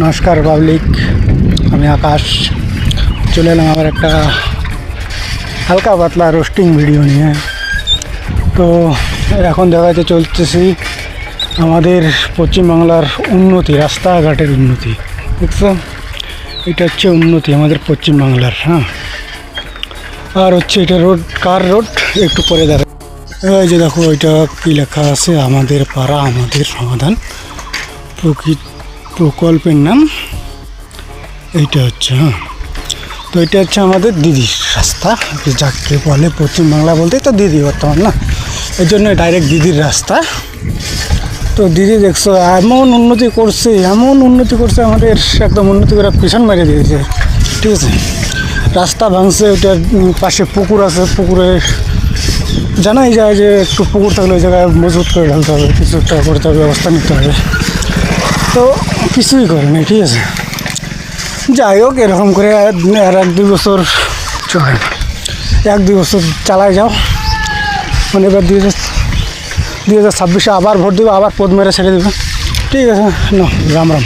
নমস্কার পাবলিক, আমি আকাশ চলে এলাম আবার একটা হালকা পাতলা রোস্টিং ভিডিও নিয়ে। তো এখন দেখাতে চলতেছি আমাদের পশ্চিমবাংলার উন্নতি, রাস্তাঘাটের উন্নতি। দেখছো, এটা হচ্ছে উন্নতি আমাদের পশ্চিমবাংলার। হ্যাঁ, আর হচ্ছে এটা রোড, কার রোড একটু পরে দেখা। এই যে দেখো, এটা কী লেখা আছে, আমাদের পাড়া আমাদের সমাধান প্রকল্পের নাম এইটা হচ্ছে। হ্যাঁ, তো এটা হচ্ছে আমাদের দিদির রাস্তা, যাকে বলে পশ্চিমবাংলা বলতে তো দিদি বর্তমান না, এই জন্য ডাইরেক্ট দিদির রাস্তা। তো দিদি দেখছো এমন উন্নতি করছে আমাদের, একদম উন্নতি করে পিছন মেরে দিয়েছে। ঠিক আছে, রাস্তা ভাঙছে, ওটার পাশে পুকুর আছে, পুকুরে জানাই যায় যে একটু পুকুর থাকলে ওই জায়গায় মজবুত করে ঢালতে হবে, কিছু একটা করতে হবে, ব্যবস্থা নিতে হবে। তো কিছুই করে নাই। ঠিক আছে, যাই হোক, এরকম করে আর 1-2 বছর চলে, 1-2 বছর চালায় যাও। মানে এবার 2026-এ আবার ভোট দেবে, আবার পদ মেরে ছেড়ে দেবে। ঠিক আছে, না, রাম রাম।